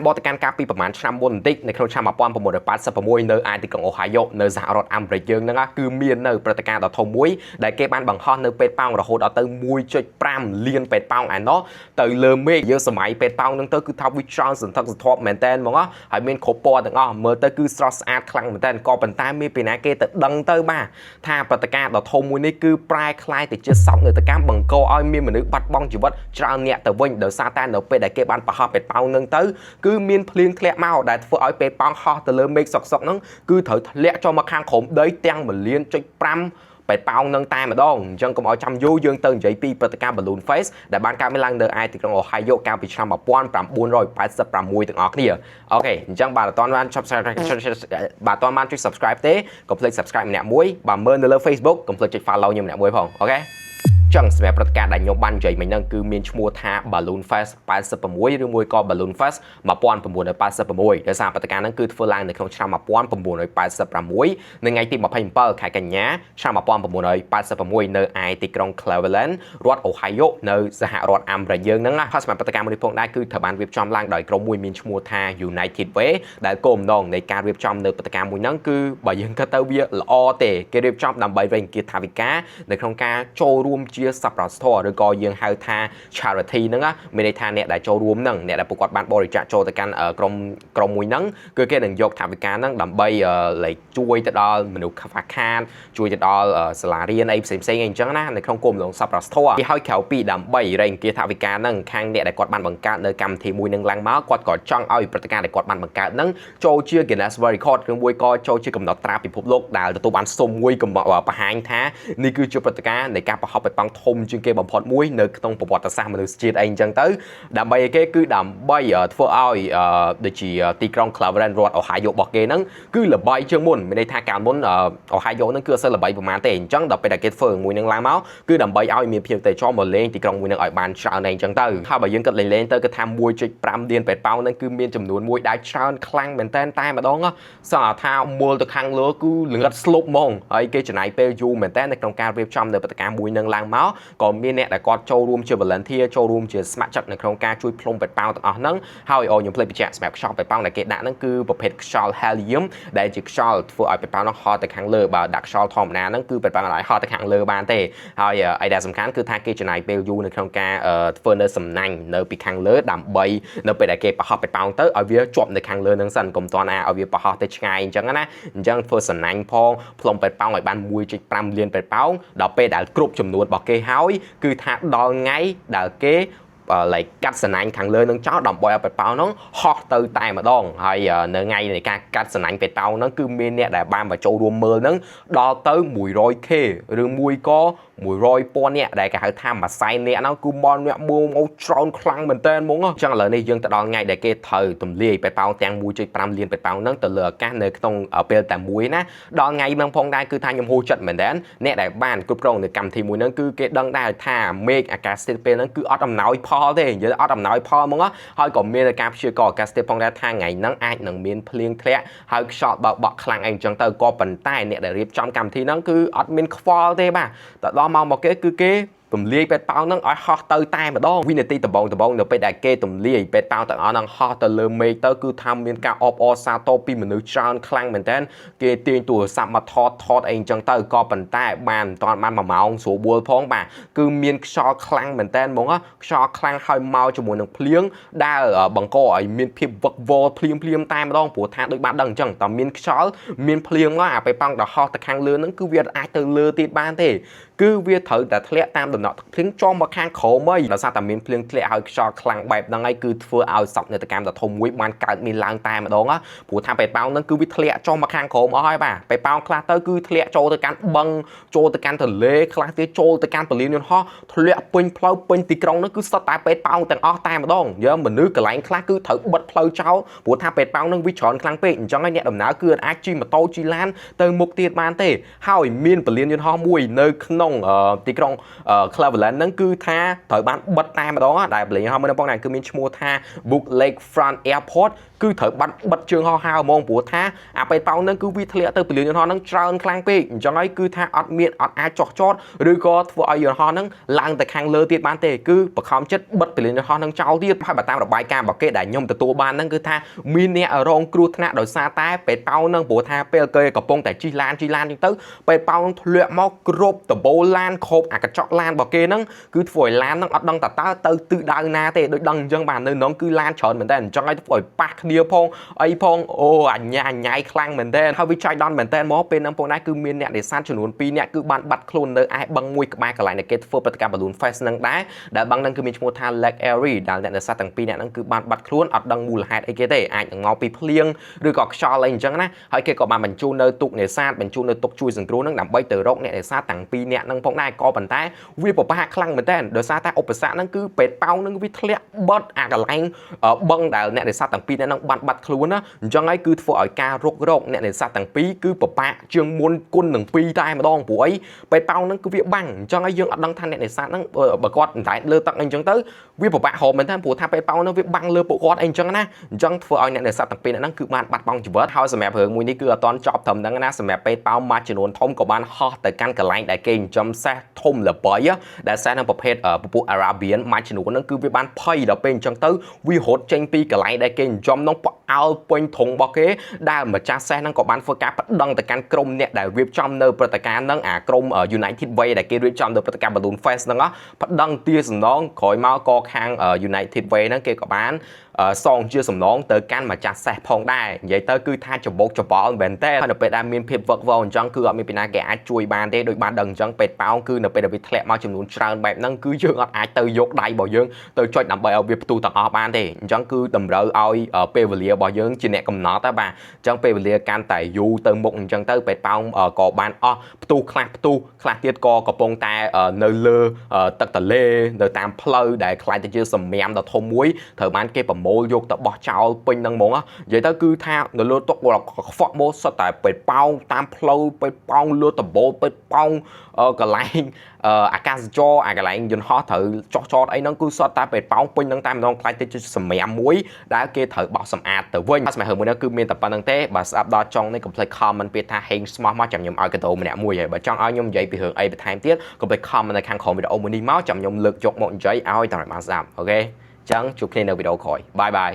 បទការការពីប្រមាណឆ្នាំមុនបន្តិចនៅក្នុងឆ្នាំ1986នៅឯទីក្រុងអូហាយ៉ូនៅសហរដ្ឋអាមេរិកយើងហ្នឹងគឺមាននៅព្រឹត្តិការណ៍ដ៏ធំមួយដែលគេបានបង្ហោះនៅពេទ្យប៉ោងរហូតដល់ទៅ 1.5 លានពេទ្យប៉ោងឯណោះទៅលើមេឃយើងសម័យពេទ្យប៉ោងហ្នឹងទៅគឺថាវាច្រើនសន្ធឹកសន្ធាប់មែនតើហ្មងហើយមានគ្រប់ពណ៌ទាំងអស់មើលទៅគឺស្រស់ស្អាតខ្លាំងមែនតើក៏ប៉ុន្តែមានពីណាគេទៅដឹងទៅបាទថាព្រឹត្តិការណ៍ដ៏ធំមួយនេះគឺប្រែក្លាយទៅជាសោកនាដកម្មបង្កឲ្យមានមនុស្សបាត់បង់ជីវិតច្រើនអ្នកទៅវិញដោយសារតែនៅពេលដែលគេបានបង្ហោះពេទ្យប៉ោងហ្នឹងទៅគឺមានភ្លៀងធ្លាក់មកដែលធ្វើឲ្យពេទ្យប៉ោងហោះទៅលើមេឃសុកហ្នឹងគឺត្រូវធ្លាក់ចូលមកខាងក្រោមដីទាំង1.5 លានពេទ្យប៉ោងនឹងតែម្ដងអញ្ចឹងកុំឲ្យចាំយូរយើងទៅនិយាយពីព្រឹត្តិការណ៍ Balloon Face ដែលបានកើតមានឡើងនៅឯទីក្រុងអូហាយ៉ូកាលពីឆ្នាំ1986ទាំងអស់គ្នាអូខេអញ្ចឹងបាទអត់ទាន់បាន subscribe ទេកុំភ្លេច subscribe ម្នាក់មួយបើមើលនៅលើ Facebook កុំភ្លេចចុច follow ខ្ញុំម្នាក់មួយផងអូខេចឹងសម្រាប់ព្រឹត្តិការណ៍ដែលខ្ញុំបាននិយាយមិញហ្នឹងគឺមានឈ្មោះថា Balloon Fest 86ឬមួយក៏ Balloon Fest 1986ដោយសារព្រឹត្តិការណ៍ហ្នឹងគឺធ្វើឡើងនៅក្នុងឆ្នាំ1986នៅថ្ងៃទី27ខែកញ្ញាឆ្នាំ1986នៅឯទីក្រុង Cleveland រដ្ឋ Ohio នៅសហរដ្ឋអាមេរិកយើងហ្នឹងហើយសម្រាប់ព្រឹត្តិការណ៍មួយនេះផងដែរគឺត្រូវបានរៀបចំឡើងដោយក្រុមមួយមានឈ្មោះថា United Way ដែលគោលបំណងនៃការរៀបចំនៅព្រឹត្តិការណ៍មួយហ្នឹងគឺបើយើងគិតទៅវាល្អទេគេរៀបចំដើម្បីរង្គៀតថវិកានៅក្នុងការចូលរួមជាសប្បុរសធម៌ឬក៏យើងហៅថា charity ហ្នឹងមានន័យថាអ្នកដែលចូលរួមហ្នឹងអ្នកដែលពួកគាត់បានបរិច្ចាគចូលទៅកាន់ក្រុមមួយហ្នឹងគឺគេនឹងយកថវិកាហ្នឹងដើម្បីជួយទៅដល់មនុស្សខ្វះខាតជួយទៅដល់សាលារៀនអីផ្សេងៗអីអញ្ចឹងណានៅក្នុងគោលបំណងសប្បុរសធម៌គេឲ្យក្រៅពីដើម្បីរង្គៀតថវិកាហ្នឹងខាងអ្នកដែលគាត់បានបង្កើតនៅកម្មវិធីមួយហ្នឹងឡើងមកគាត់ក៏ចង់ឲ្យព្រឹត្តិការណ៍ដែលគាត់បានបង្កើតហ្នឹងចូលជា Guinness World Record ឬមួយក៏ចូលជាកំណត់ត្រាពិភពលោកដែលទទួលបានសុំមួយបង្ហាញថានេះគឺជាព្រឹត្តិការណ៍នៃការប្រហោះបេប៉ោងធំជាងគេបំផុតមួយនៅក្នុងប្រវត្តិសាស្ត្រមនុស្សជាតិអីអញ្ចឹងទៅដើម្បីគេគឺដើម្បីធ្វើឲ្យដូចជាទីក្រុង Cleveland រដ្ឋ Ohio របស់គេហ្នឹងគឺល្បីជាងមុនមានន័យថាកាលមុន Ohio ហ្នឹងគឺអត់សូវល្បីប្រហែលទេអញ្ចឹងដល់ពេលដែលគេធ្វើមួយហ្នឹងឡើងមកគឺដើម្បីឲ្យមានភាពតែចូលមកលេងទីក្រុងមួយហ្នឹងឲ្យបានច្រើនអីអញ្ចឹងទៅហើយបើយើងគិតលេងទៅគឺថា 1.5 លានពេទ្យប៉ោងហ្នឹងគឺមានចំនួនមួយដែលច្រើនខ្លាំងមែនតែម្ដងសោះថាមូលទៅខាងលើគឺល្ងិតស្លុបហ្មងហើយគេចំណាយពេលយូរមែនតែនៅក្នុងការរៀបចំនៅព្រឹត្តិការណ៍មួយហ្នឹងឡើងមកក៏មានអ្នកដែលគាត់ចូលរួមជា volunteer ចូលរួមជាស្ម័គ្រចិត្តនៅក្នុងការជួយផ្លុំពេទ្យប៉ោងទាំងអស់ហ្នឹងហើយខ្ញុំភ្លេចបញ្ជាក់សម្រាប់ខ្យល់ពេទ្យប៉ោងដែលគេដាក់ហ្នឹងគឺប្រភេទខ្យល់ helium ដែលជាខ្យល់ធ្វើឲ្យពេទ្យប៉ោងហ្នឹងហោះទៅខាងលើបើដាក់ខ្យល់ធម្មតាហ្នឹងគឺពេទ្យប៉ោងអាចហោះទៅខាងលើបានទេហើយអីដែលសំខាន់គឺថាគេចំណាយពេលយូរនៅក្នុងការធ្វើនៅសំណាញ់នៅពីខាងលើដើម្បីនៅពេលដែលគេប្រហោះពេទ្យប៉ោងទៅឲ្យវាជាប់នៅខាងលើហ្នឹងសិនកុំតាន់ឲ្យវាប្រហោះទៅឆ្ងាយអញ្ចឹងណាអញ្ចឹងធ្វើសំណាញ់ផងផ្លុំពេទ្យប៉ោងឲ្យបាន 1.5 លានពេទ្យប៉ោងដល់ពេលដែលគ្រប់ចំនួនរបស់គេហើយគឺថាដល់ថ្ងៃដែលគេកាត់សណាញ់ខាងលើនឹងចោលដើម្បីឲ្យពេទ្យប៉ោងហ្នឹងហោះទៅតែម្ដងហើយនៅថ្ងៃនៃការកាត់សណាញ់ពេទ្យប៉ោងហ្នឹងគឺមានអ្នកដែលបានមកចូលរួមមើលហ្នឹងដល់ទៅ 100k ឬមួយក៏100,000 នាក់ដែលគេហៅថាមួយសែននាក់ហ្នឹងគឺមកអ្នកមើលមកច្រើនខ្លាំងមែនតើហ្មងអញ្ចឹងឥឡូវនេះយើងទៅដល់ថ្ងៃដែលគេត្រូវទម្លាយពេទ្យប៉ោងទាំង 1.5 លានពេទ្យប៉ោងហ្នឹងទៅលើអាកាសនៅក្នុងពេលតែមួយណាដល់ថ្ងៃហ្នឹងផងដែរគឺថាខ្ញុំហួសចិត្តមែនតើអ្នកដែលបានគ្រប់គ្រងនៅកម្មវិធីមួយហ្នឹងគឺគេដឹងដែរថាមេឃអាកាសធាតុពេលហ្នឹងគឺអត់អំណោយផលទេនិយាយអត់អំណោយផលហ្មងហើយក៏មានការព្យាករណ៍អាកាសធាតុផងដែរថាថ្ងៃហ្នឹងអាចនឹងមានភ្លៀងធ្លាក់ហើយខ្យល់បើកបក់ខ្លាំងអីអញ្ចឹងទៅក៏ប៉ុន្តែអ្នកដែលរៀបចំកម្មវិធីហ្នឹងគឺអត់មានខ្វល់ទេបាទតែដល់មកគេគឺគេទម្លាយពេទ្យប៉ោងហ្នឹងឲ្យហោះទៅតែម្ដងវិនាទីដំបូងនៅពេលដែលគេទម្លាយពេទ្យប៉ោងទាំងអស់ហ្នឹងហោះទៅលើមេឃទៅគឺថាមានការអបអរសាទរពីមនុស្សច្រើនខ្លាំងមែនតើគេទាញទូរស័ព្ទមកថតអីអញ្ចឹងទៅក៏ប៉ុន្តែបានមិនទាន់បាន1ម៉ោងស្រួលបួលផងបាទគឺមានខ្យល់ខ្លាំងមែនតើហ្មងខ្យល់ខ្លាំងហើយមកជាមួយនឹងភ្លៀងដែលបង្កឲ្យមានភាពវឹកវរភ្លាមតែម្ដងព្រោះថាដូចបានដឹងអញ្ចឹងតើមានខ្យល់មានភ្លៀងមកអាពេទ្យប៉ោងដែលហោះទៅខាងលើហ្នឹងគឺវាអាចទៅលើទៀតបានទេគឺវាត្រូវតែធ្លាក់តាមដំណក់ទឹកភ្លៀងចូលមកខាងក្រោមដោយសារតែមានភ្លៀងធ្លាក់ហើយខ្យល់ខ្លាំងបែបហ្នឹងហើយគឺធ្វើឲ្យសព្វនាដកម្មដ៏ធំមួយបានកើតមានឡើងតែម្ដងព្រោះថាពេទ្យប៉ោងហ្នឹងគឺវាធ្លាក់ចូលមកខាងក្រោមអស់ហើយបាទពេទ្យប៉ោងខ្លះទៅគឺធ្លាក់ចូលទៅកាន់បឹងចូលទៅកាន់ទន្លេខ្លះទៀតចូលទៅកាន់ពលានយន្តហោះធ្លាក់ពេញផ្លូវពេញទីក្រុងហ្នឹងគឺសុទ្ធតែពេទ្យប៉ោងទាំងអស់តែម្ដងយើងមនុស្សកន្លែងខ្លះគឺត្រូវបិទផ្លូវចោលព្រោះថាពេទ្យប៉ោងហ្នឹងវាច្រើនខ្លាំងពេកអញ្ចឹងហើយអ្នកដំណើរគឺអាចជិះម៉ូតូជិះឡានទៅមុខទៀតបានទេហើយមានពលានយន្តហោះមួយនៅក្នុងទីក្រុង Cleveland ហ្នឹងគឺថាត្រូវបានបិទតែម្ដងដែលពលានយន្តហោះមួយនៅផងដែរគឺមានឈ្មោះថា Book Lakefront Airport គឺត្រូវបាត់បិទជើងហោះហើរហ្មងព្រោះថាអាប៉េប៉ោងហ្នឹងគឺវាធ្លាក់ទៅពលានយន្តហោះហ្នឹងច្រើនខ្លាំងពេកអញ្ចឹងហើយគឺថាអត់អាចចោះចតឬក៏ធ្វើឲ្យយន្តហោះហ្នឹងឡើងទៅខាងលើទៀតបានទេគឺបខំចិត្តបិទពលានយន្តហោះហ្នឹងចោលទៀតហើយបើតាមរបាយការណ៍របស់គេដែលខ្ញុំទទួលបានហ្នឹងគឺថាមានអ្នករងគ្រោះថ្នាក់ដោយសារតែប៉េប៉ោងហ្នឹងព្រោះថាពេលគេកំពុងតែជិះឡានអញ្ចឹងទៅប៉េប៉ោងធ្លាក់មកគ្របដបូលឡានខូបអាកញ្ចក់ឡានរបស់គេហ្នឹងគឺធ្វើឲ្យឡានហ្នឹងអត់ដឹងតើទៅទិសដៅណាទេដូចដឹងអញ្ចឹងបាទនៅក្នុងគឺឡានច្រើនមែនតើអញ្ចឹងឲ្យធ្វើឲ្យប៉ះគ្នាផងអីផងអូអញ្ញាខ្លាំងមែនតើហើយវាចៃដន្យមែនតើមកពេលហ្នឹងផងដែរគឺមានអ្នកនេសាទចំនួន2នាក់គឺបានបាត់ខ្លួននៅឯបឹងមួយក្បែរកន្លែងដែលគេធ្វើព្រឹត្តិការណ៍ Balloon Fest ហ្នឹងដែរដែលបឹងហ្នឹងគឺមានឈ្មោះថា Lake Erie ដែលអ្នកនេសាទទាំង2នាក់ហ្នឹងគឺបានបាត់ខ្លួនអត់ដឹងមូលហេតុអីគេទេអាចនឹងមកពីភ្លៀងឬក៏ខ្យល់អីអញ្ចឹងណាហើយគេក៏បានបញ្ជូននៅទូកនេសាទបញ្ជូននៅទុកជួយសង្គ្រោះហ្នឹងដើម្បីទៅរកអ្នកនេសាទទាំង2នាក់ហ្នឹងផងដែរក៏ប៉ុន្តែវាពិបាកខ្លាំងមែនតើដោយសារតែឧបសគ្គហ្នឹងគឺពេទ្យប៉ោងហ្នឹងវាធ្លាក់បត់អាកន្លែងបឹងដែលអ្នកនេសាទទាំង2នាក់ហ្នឹងបានបាត់ខ្លួនណាអញ្ចឹងហើយគឺធ្វើឲ្យការរកអ្នកនេសាទទាំងពីរគឺពិបាកជាងមុនគុណនឹង2តែម្ដងព្រោះអីពេទ្យប៉ោងហ្នឹងគឺវាបាំងអញ្ចឹងហើយយើងអត់ដឹងថាអ្នកនេសាទហ្នឹងបើគាត់តែលើទឹកអីអញ្ចឹងទៅវាពិបាកហូបមែនតើព្រោះថាពេទ្យប៉ោងហ្នឹងវាបាំងលើពួកគាត់អីអញ្ចឹងណាអញ្ចឹងធ្វើឲ្យអ្នកនេសាទទាំងពីរនាក់ហ្នឹងគឺបានបាត់បង់ជីវិតហើយសម្រាប់រឿងមួយនេះគឺអត់ទាន់ចប់ត្រឹមហ្នឹងណាសម្រាប់ពេទ្យប៉ោងមួយចំនួនធំក៏បានហោះទៅកាន់កន្លែងដែលគេចិញ្ចឹមសេះធំល្បីដែលសេះនឹងប្រភេទពពួក Arabian មួយចំនួនហ្នឹងគឺវាបានភ័យដល់ពេលអញ្ចឹងទៅវារត់ចេញពីកន្លែងដែលគេចិញ្ចឹមហ្នឹងផ្អើលពេញធុងរបស់គេដែលម្ចាស់សេះហ្នឹងក៏បានធ្វើការប្តឹងទៅកាន់ក្រុមអ្នកដែលរៀបចំនៅព្រឹត្តិការណ៍ហ្នឹងអាក្រុម United Way ដែលគេរៀបចំនៅព្រឹត្តិការណ៍ Balloon Fest ហ្នឹងប្តឹងទារសំណងក្រោយមកក៏ខាង United Way ហ្នឹងគេក៏បានសងជាសំណងទៅកាន់ម្ចាស់សេះផងដែរនិយាយទៅគឺថាច្បោកច្បល់មែនតើហើយនៅពេលដែលមានភាពវឹកវរអញ្ចឹងគឺអត់មានពីណាគេអាចជួយបានទេដោយបានដឹងអញ្ចឹងពេទ្យប៉ោងគឺនៅពេលដែលវាធ្លាក់មកចំនួនច្រើនបែបហ្នឹងគឺយើងអត់អាចទៅយកដៃរបស់យើងទៅចុចដើម្បីឲ្យវាផ្ទុះទាំងអស់បានទេអញ្ចឹងគឺតម្រូវឲ្យពេលវេលារបស់យើងជាអ្នកកំណត់តែបាទអញ្ចឹងពេលវេលាកាន់តែយូរទៅមុខអញ្ចឹងទៅពេទ្យប៉ោងក៏បានអស់ផ្ទុះខ្លះទៀតក៏កំពុងតែនៅលើទឹកទន្លេនៅតាមផ្លូវដែលខ្លាចទៅជាសម្ញាំដ៏ធំមួយត្រូវបានគេប្រមូលយកទៅបោះចោលពេញហ្នឹងហ្មងនិយាយទៅគឺថានៅលើតុខ្វក់មកសុទ្ធតែពេទ្យប៉ោងតាមផ្លូវពេទ្យប៉ោងលើដំបូលពេទ្យប៉ោងកន្លែងអាកាសចរអាកន្លែងយន្តហោះត្រូវចោះចតអីហ្នឹងគឺសុទ្ធតែពេទ្យប៉ោងពេញហ្នឹងតែម្ដងខ្លាចទៅជាសម្ញាំមួយដែលគេត្រូវបោះសម្អាតទៅវិញហើយសម្រាប់រឿងមួយនេះគឺមានតែប៉ុណ្្នឹងទេបើស្ដាប់ដល់ចុងនេះកុំភ្លេច comment ពាក្យថាហេងស្មោះមកចាំខ្ញុំឲ្យកដោម្នាក់មួយហើយបើចង់ឲ្យខ្ញុំនិយាយពីរឿងអីបន្ថែមទៀតកុំភ្លេច comment នៅខាងក្រោមវីដេអូមួយនេះមកចាំខ្ញុំលើកយកមកនិយាយឲ្យតាមបានស្ដាប់អូខេអញ្ចឹងជួបគ្នានៅវីដេអូក្រោយបាយ